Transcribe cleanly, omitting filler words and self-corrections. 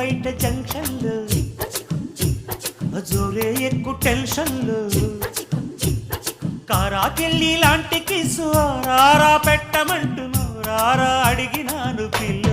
బయట జంక్షన్లు జోరే ఎక్కువ టెన్షన్లు కారాకెళ్ళి లాంటి కిసు రారా పెట్టమంటున్నావు రారా అడిగినాను పిల్లు